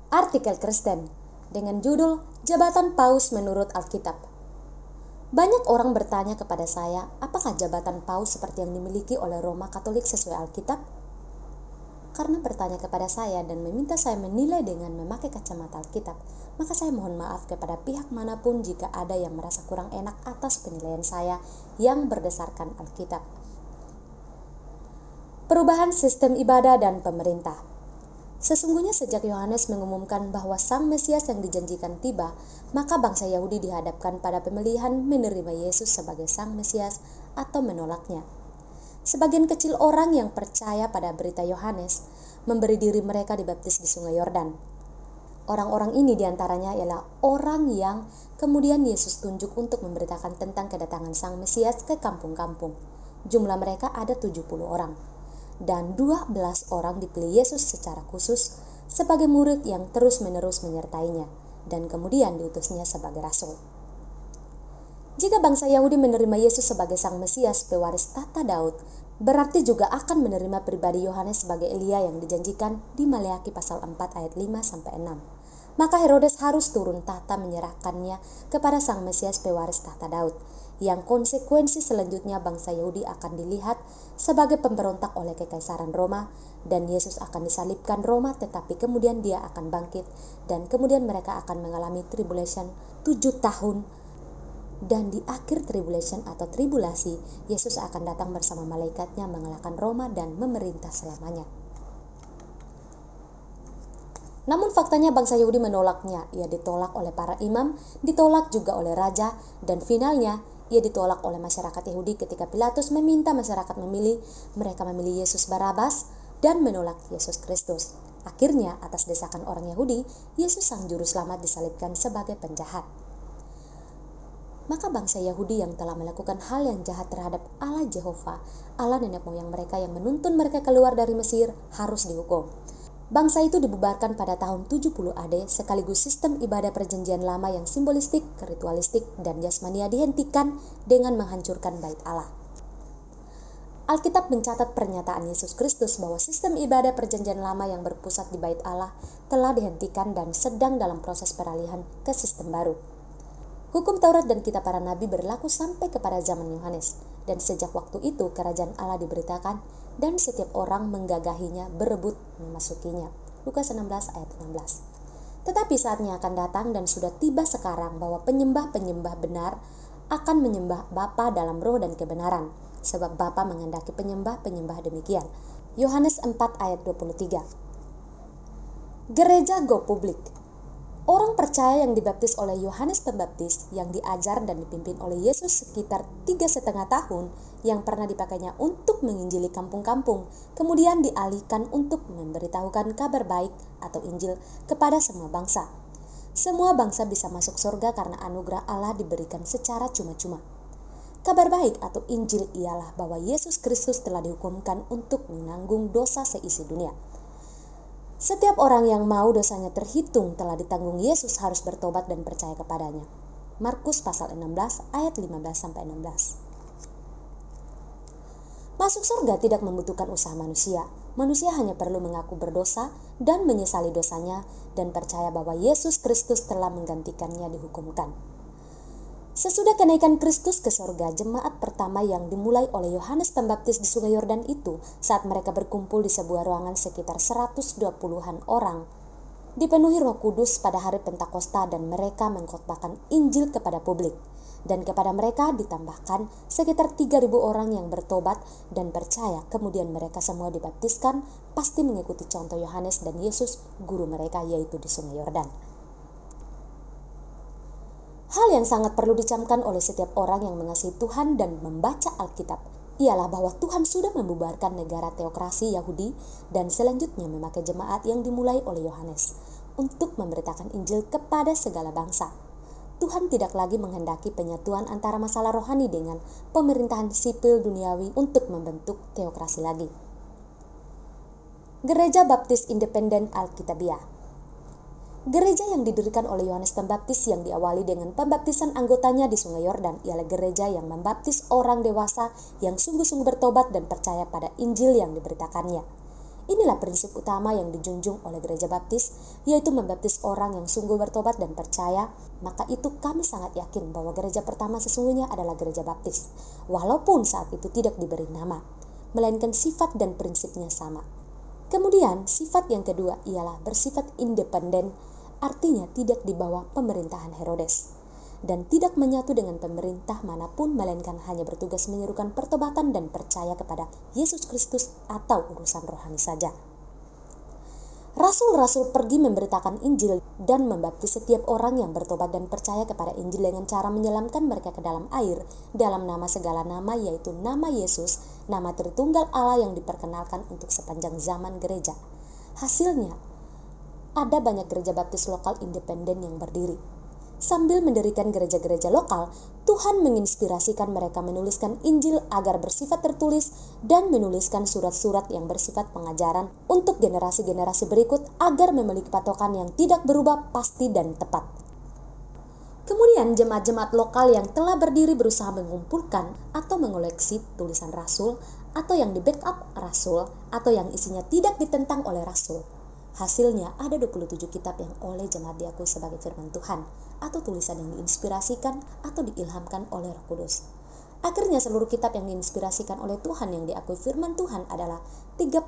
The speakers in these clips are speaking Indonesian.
Artikel Kristen dengan judul Jabatan Paus Menurut Alkitab. Banyak orang bertanya kepada saya, apakah jabatan paus seperti yang dimiliki oleh Roma Katolik sesuai Alkitab? Karena bertanya kepada saya dan meminta saya menilai dengan memakai kacamata Alkitab, maka saya mohon maaf kepada pihak manapun jika ada yang merasa kurang enak atas penilaian saya yang berdasarkan Alkitab. Perubahan sistem ibadah dan pemerintah. Sesungguhnya sejak Yohanes mengumumkan bahwa Sang Mesias yang dijanjikan tiba, maka bangsa Yahudi dihadapkan pada pemilihan menerima Yesus sebagai Sang Mesias atau menolaknya. Sebagian kecil orang yang percaya pada berita Yohanes memberi diri mereka dibaptis di Sungai Yordan. Orang-orang ini diantaranya ialah orang yang kemudian Yesus tunjuk untuk memberitakan tentang kedatangan Sang Mesias ke kampung-kampung. Jumlah mereka ada 70 orang. Dan 12 orang dipilih Yesus secara khusus sebagai murid yang terus-menerus menyertainya dan kemudian diutusnya sebagai rasul. Jika bangsa Yahudi menerima Yesus sebagai Sang Mesias pewaris tahta Daud, berarti juga akan menerima pribadi Yohanes sebagai Elia yang dijanjikan di Maleakhi pasal 4 ayat 5-6. Maka Herodes harus turun tahta menyerahkannya kepada Sang Mesias pewaris tahta Daud, yang konsekuensi selanjutnya bangsa Yahudi akan dilihat sebagai pemberontak oleh Kekaisaran Roma, dan Yesus akan disalibkan Roma, tetapi kemudian dia akan bangkit, dan kemudian mereka akan mengalami tribulation 7 tahun, dan di akhir tribulation atau tribulasi, Yesus akan datang bersama malaikatnya mengalahkan Roma dan memerintah selamanya. Namun faktanya bangsa Yahudi menolaknya. Ia ditolak oleh para imam, ditolak juga oleh raja, dan finalnya ia ditolak oleh masyarakat Yahudi ketika Pilatus meminta masyarakat memilih. Mereka memilih Yesus Barabas dan menolak Yesus Kristus. Akhirnya atas desakan orang Yahudi, Yesus Sang Juru Selamat disalibkan sebagai penjahat. Maka bangsa Yahudi yang telah melakukan hal yang jahat terhadap Allah Jehovah, Allah nenek moyang mereka yang menuntun mereka keluar dari Mesir, harus dihukum. Bangsa itu dibubarkan pada tahun 70 AD, sekaligus sistem ibadah perjanjian lama yang simbolistik, ritualistik, dan jasmania dihentikan dengan menghancurkan bait Allah. Alkitab mencatat pernyataan Yesus Kristus bahwa sistem ibadah perjanjian lama yang berpusat di bait Allah telah dihentikan dan sedang dalam proses peralihan ke sistem baru. Hukum Taurat dan kitab para nabi berlaku sampai kepada zaman Yohanes, dan sejak waktu itu kerajaan Allah diberitakan dan setiap orang menggagahinya, berebut memasukinya. Lukas 16 ayat 16. Tetapi saatnya akan datang dan sudah tiba sekarang bahwa penyembah-penyembah benar akan menyembah Bapa dalam roh dan kebenaran, sebab Bapa menghendaki penyembah-penyembah demikian. Yohanes 4 ayat 23. Gereja go publik. Orang percaya yang dibaptis oleh Yohanes Pembaptis, yang diajar dan dipimpin oleh Yesus sekitar 3,5 tahun, yang pernah dipakainya untuk menginjili kampung-kampung, kemudian dialihkan untuk memberitahukan kabar baik atau Injil kepada semua bangsa. Semua bangsa bisa masuk surga karena anugerah Allah diberikan secara cuma-cuma. Kabar baik atau Injil ialah bahwa Yesus Kristus telah dihukumkan untuk menanggung dosa seisi dunia. Setiap orang yang mau dosanya terhitung telah ditanggung Yesus harus bertobat dan percaya kepadanya. Markus pasal 16 ayat 15-16. Masuk surga tidak membutuhkan usaha manusia. Manusia hanya perlu mengaku berdosa dan menyesali dosanya dan percaya bahwa Yesus Kristus telah menggantikannya dihukumkan. Sesudah kenaikan Kristus ke surga, jemaat pertama yang dimulai oleh Yohanes Pembaptis di Sungai Yordan itu, saat mereka berkumpul di sebuah ruangan sekitar 120-an orang, dipenuhi Roh Kudus pada hari Pentakosta dan mereka mengkhotbahkan Injil kepada publik. Dan kepada mereka ditambahkan sekitar 3.000 orang yang bertobat dan percaya, kemudian mereka semua dibaptiskan, pasti mengikuti contoh Yohanes dan Yesus, guru mereka, yaitu di Sungai Yordan. Hal yang sangat perlu dicamkan oleh setiap orang yang mengasihi Tuhan dan membaca Alkitab ialah bahwa Tuhan sudah membubarkan negara teokrasi Yahudi dan selanjutnya memakai jemaat yang dimulai oleh Yohanes untuk memberitakan Injil kepada segala bangsa. Tuhan tidak lagi menghendaki penyatuan antara masalah rohani dengan pemerintahan sipil duniawi untuk membentuk teokrasi lagi. Gereja Baptis Independen Alkitabiah. Gereja yang didirikan oleh Yohanes Pembaptis yang diawali dengan pembaptisan anggotanya di Sungai Yordan ialah gereja yang membaptis orang dewasa yang sungguh-sungguh bertobat dan percaya pada Injil yang diberitakannya. Inilah prinsip utama yang dijunjung oleh gereja baptis, yaitu membaptis orang yang sungguh bertobat dan percaya. Maka itu kami sangat yakin bahwa gereja pertama sesungguhnya adalah gereja baptis, walaupun saat itu tidak diberi nama, melainkan sifat dan prinsipnya sama. Kemudian sifat yang kedua ialah bersifat independen, artinya tidak di bawah pemerintahan Herodes, dan tidak menyatu dengan pemerintah manapun, melainkan hanya bertugas menyerukan pertobatan dan percaya kepada Yesus Kristus atau urusan rohani saja. Rasul-rasul pergi memberitakan Injil dan membaptis setiap orang yang bertobat dan percaya kepada Injil dengan cara menyelamkan mereka ke dalam air dalam nama segala nama, yaitu nama Yesus, nama Tritunggal Allah yang diperkenalkan untuk sepanjang zaman gereja. Hasilnya, ada banyak gereja baptis lokal independen yang berdiri. Sambil mendirikan gereja-gereja lokal, Tuhan menginspirasikan mereka menuliskan Injil agar bersifat tertulis dan menuliskan surat-surat yang bersifat pengajaran untuk generasi-generasi berikut agar memiliki patokan yang tidak berubah, pasti dan tepat. Kemudian jemaat-jemaat lokal yang telah berdiri berusaha mengumpulkan atau mengoleksi tulisan rasul atau yang di-backup rasul atau yang isinya tidak ditentang oleh rasul. Hasilnya ada 27 kitab yang oleh jemaat diakui sebagai firman Tuhan atau tulisan yang diinspirasikan atau diilhamkan oleh Roh Kudus. Akhirnya seluruh kitab yang diinspirasikan oleh Tuhan yang diakui firman Tuhan adalah 39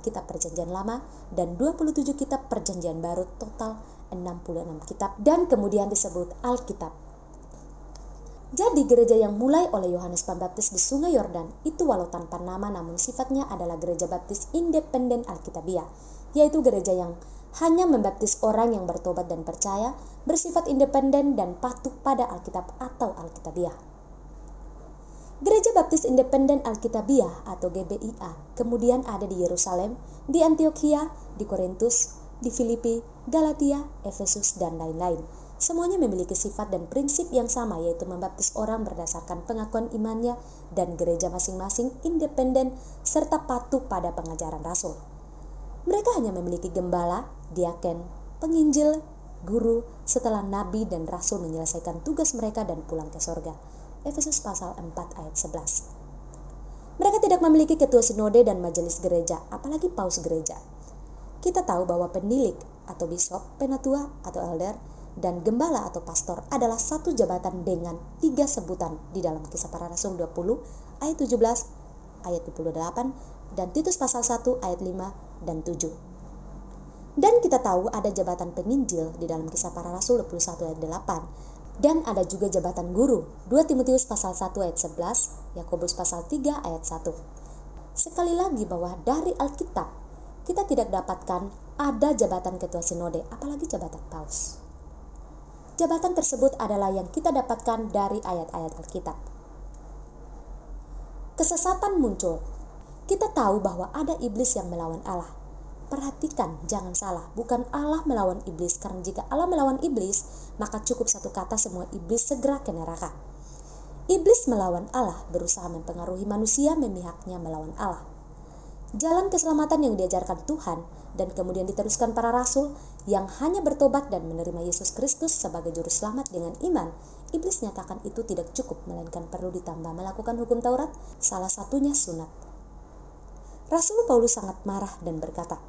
kitab perjanjian lama dan 27 kitab perjanjian baru, total 66 kitab, dan kemudian disebut Alkitab. Jadi gereja yang mulai oleh Yohanes Pembaptis di Sungai Yordan itu walau tanpa nama namun sifatnya adalah gereja baptis independen Alkitabiah, yaitu gereja yang hanya membaptis orang yang bertobat dan percaya, bersifat independen dan patuh pada Alkitab atau Alkitabiah. Gereja Baptis Independen Alkitabiah atau GBIA kemudian ada di Yerusalem, di Antioquia, di Korintus, di Filipi, Galatia, Efesus, dan lain-lain. Semuanya memiliki sifat dan prinsip yang sama, yaitu membaptis orang berdasarkan pengakuan imannya, dan gereja masing-masing independen serta patuh pada pengajaran rasul. Mereka hanya memiliki gembala, diaken, penginjil, guru setelah nabi dan rasul menyelesaikan tugas mereka dan pulang ke sorga. Efesus pasal 4 ayat 11. Mereka tidak memiliki ketua sinode dan majelis gereja, apalagi paus gereja. Kita tahu bahwa penilik atau bishop, penatua atau elder, dan gembala atau pastor adalah satu jabatan dengan 3 sebutan di dalam Kisah Para Rasul 20 ayat 17, ayat 28, dan Titus pasal 1 ayat 5 dan 7. Dan kita tahu ada jabatan penginjil di dalam Kisah Para Rasul 21 ayat 8. Dan ada juga jabatan guru, 2 Timotius pasal 1 ayat 11, Yakobus pasal 3 ayat 1. Sekali lagi bahwa dari Alkitab, kita tidak dapatkan ada jabatan ketua sinode, apalagi jabatan paus. Jabatan tersebut adalah yang kita dapatkan dari ayat-ayat Alkitab. Kesesatan muncul. Kita tahu bahwa ada iblis yang melawan Allah. Perhatikan, jangan salah, bukan Allah melawan iblis, karena jika Allah melawan iblis, maka cukup satu kata semua iblis segera ke neraka. Iblis melawan Allah, berusaha mempengaruhi manusia, memihaknya melawan Allah. Jalan keselamatan yang diajarkan Tuhan dan kemudian diteruskan para rasul yang hanya bertobat dan menerima Yesus Kristus sebagai juru selamat dengan iman, iblis nyatakan itu tidak cukup, melainkan perlu ditambah melakukan hukum Taurat, salah satunya sunat. Rasul Paulus sangat marah dan berkata,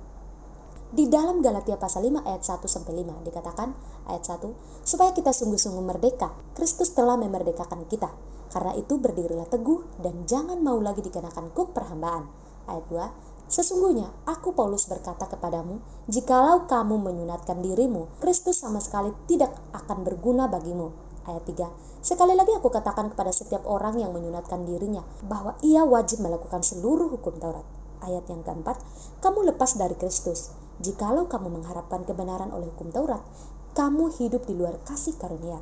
di dalam Galatia pasal 5 ayat 1-5 dikatakan, ayat 1, supaya kita sungguh-sungguh merdeka, Kristus telah memerdekakan kita. Karena itu berdirilah teguh dan jangan mau lagi dikenakan kuk perhambaan. Ayat 2, sesungguhnya aku Paulus berkata kepadamu, jikalau kamu menyunatkan dirimu, Kristus sama sekali tidak akan berguna bagimu. Ayat 3, sekali lagi aku katakan kepada setiap orang yang menyunatkan dirinya, bahwa ia wajib melakukan seluruh hukum Taurat. Ayat yang keempat, kamu lepas dari Kristus. Jikalau kamu mengharapkan kebenaran oleh hukum Taurat, kamu hidup di luar kasih karunia.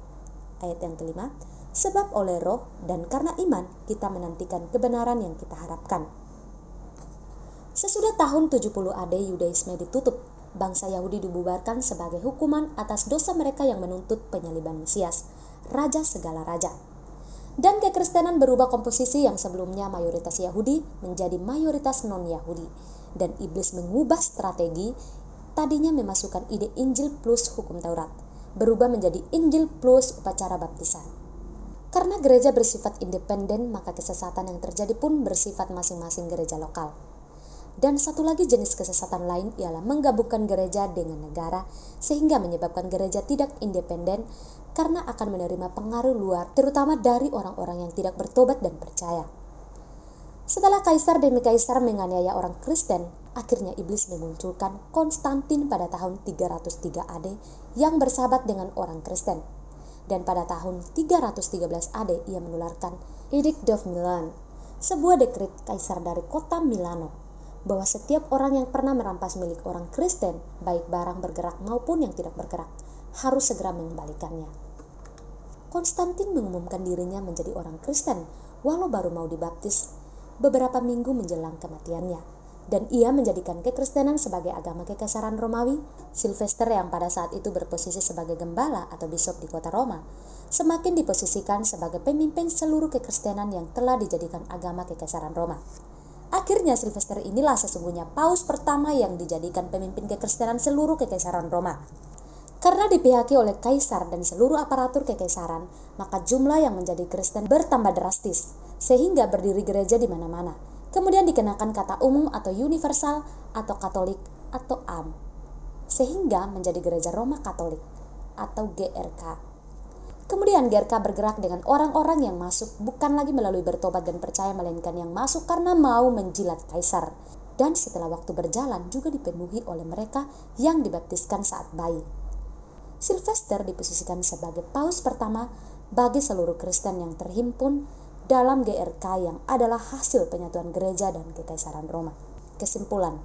Ayat yang kelima, sebab oleh roh dan karena iman kita menantikan kebenaran yang kita harapkan. Sesudah tahun 70 AD Yudaisme ditutup, bangsa Yahudi dibubarkan sebagai hukuman atas dosa mereka yang menuntut penyaliban Mesias, Raja segala raja. Dan kekristenan berubah komposisi yang sebelumnya mayoritas Yahudi menjadi mayoritas non-Yahudi. Dan iblis mengubah strategi, tadinya memasukkan ide Injil plus hukum Taurat, berubah menjadi Injil plus upacara baptisan. Karena gereja bersifat independen, maka kesesatan yang terjadi pun bersifat masing-masing gereja lokal. Dan satu lagi jenis kesesatan lain ialah menggabungkan gereja dengan negara sehingga menyebabkan gereja tidak independen karena akan menerima pengaruh luar, terutama dari orang-orang yang tidak bertobat dan percaya. Setelah kaisar demi kaisar menganiaya orang Kristen, akhirnya iblis memunculkan Konstantin pada tahun 303 AD yang bersahabat dengan orang Kristen. Dan pada tahun 313 AD ia menularkan Edict of Milan, sebuah dekret kaisar dari kota Milano, bahwa setiap orang yang pernah merampas milik orang Kristen, baik barang bergerak maupun yang tidak bergerak, harus segera mengembalikannya. Konstantin mengumumkan dirinya menjadi orang Kristen walau baru mau dibaptis beberapa minggu menjelang kematiannya, dan ia menjadikan kekristenan sebagai agama kekaisaran Romawi. Sylvester yang pada saat itu berposisi sebagai gembala atau bishop di kota Roma, semakin diposisikan sebagai pemimpin seluruh kekristenan yang telah dijadikan agama kekaisaran Roma. Akhirnya Sylvester inilah sesungguhnya paus pertama yang dijadikan pemimpin kekristenan seluruh kekaisaran Roma. Karena dipihaki oleh kaisar dan seluruh aparatur kekaisaran, maka jumlah yang menjadi Kristen bertambah drastis, sehingga berdiri gereja di mana-mana. Kemudian dikenakan kata umum atau universal atau Katolik atau AM, sehingga menjadi gereja Roma Katolik atau GRK. Kemudian GRK bergerak dengan orang-orang yang masuk bukan lagi melalui bertobat dan percaya, melainkan yang masuk karena mau menjilat kaisar. Dan setelah waktu berjalan juga dipenuhi oleh mereka yang dibaptiskan saat bayi. Sylvester diposisikan sebagai paus pertama bagi seluruh Kristen yang terhimpun dalam GRK yang adalah hasil penyatuan gereja dan kekaisaran Roma. Kesimpulan,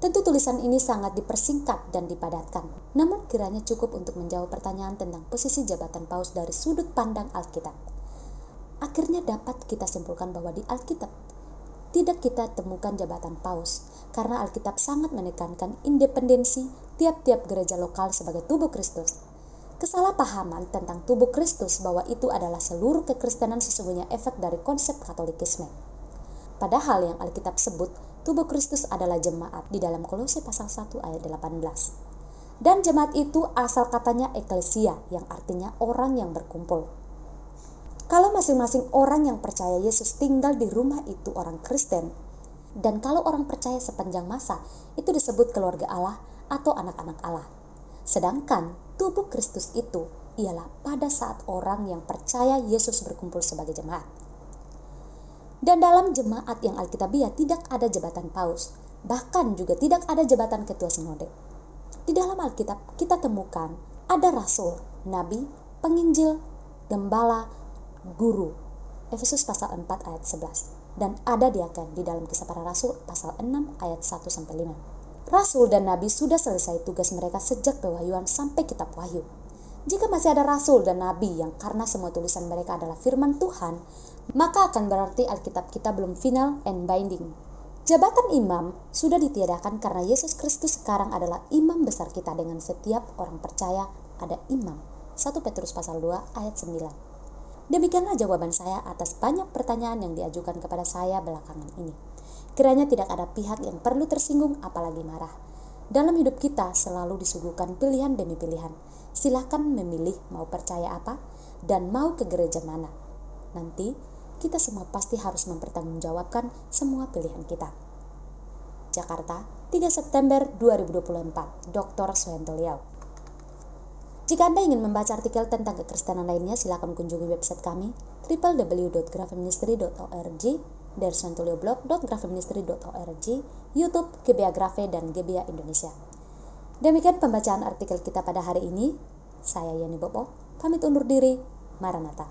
tentu tulisan ini sangat dipersingkat dan dipadatkan, namun kiranya cukup untuk menjawab pertanyaan tentang posisi jabatan paus dari sudut pandang Alkitab. Akhirnya dapat kita simpulkan bahwa di Alkitab tidak kita temukan jabatan paus, karena Alkitab sangat menekankan independensi tiap-tiap gereja lokal sebagai tubuh Kristus. Kesalahpahaman tentang tubuh Kristus bahwa itu adalah seluruh kekristenan sesungguhnya efek dari konsep Katolikisme. Padahal yang Alkitab sebut tubuh Kristus adalah jemaat di dalam Kolose pasal 1 ayat 18. Dan jemaat itu asal katanya eklesia yang artinya orang yang berkumpul. Kalau masing-masing orang yang percaya Yesus tinggal di rumah itu orang Kristen, dan kalau orang percaya sepanjang masa itu disebut keluarga Allah atau anak-anak Allah. Sedangkan tubuh Kristus itu ialah pada saat orang yang percaya Yesus berkumpul sebagai jemaat. Dan dalam jemaat yang Alkitabiah tidak ada jabatan paus, bahkan juga tidak ada jabatan ketua sinode. Di dalam Alkitab kita temukan ada rasul, nabi, penginjil, gembala, guru. Efesus pasal 4 ayat 11. Dan ada diaken di dalam Kisah Para Rasul pasal 6 ayat 1-5. Rasul dan nabi sudah selesai tugas mereka sejak pewahyuan sampai kitab Wahyu. Jika masih ada rasul dan nabi yang karena semua tulisan mereka adalah firman Tuhan, maka akan berarti Alkitab kita belum final and binding. Jabatan imam sudah ditiadakan karena Yesus Kristus sekarang adalah imam besar kita. Dengan setiap orang percaya ada imam. 1 Petrus pasal 2 ayat 9. Demikianlah jawaban saya atas banyak pertanyaan yang diajukan kepada saya belakangan ini. Kiranya tidak ada pihak yang perlu tersinggung apalagi marah. Dalam hidup kita selalu disuguhkan pilihan demi pilihan. Silahkan memilih mau percaya apa dan mau ke gereja mana. Nanti kita semua pasti harus mempertanggungjawabkan semua pilihan kita. Jakarta, 3 September 2024, Dr. Suhento Liao. Jika Anda ingin membaca artikel tentang kekristenan lainnya, silakan kunjungi website kami www.grafeministry.org, blog.grafeministry.org, YouTube GBA Grafe dan GBA Indonesia. Demikian pembacaan artikel kita pada hari ini. Saya Yani Bobo, pamit undur diri. Maranatha.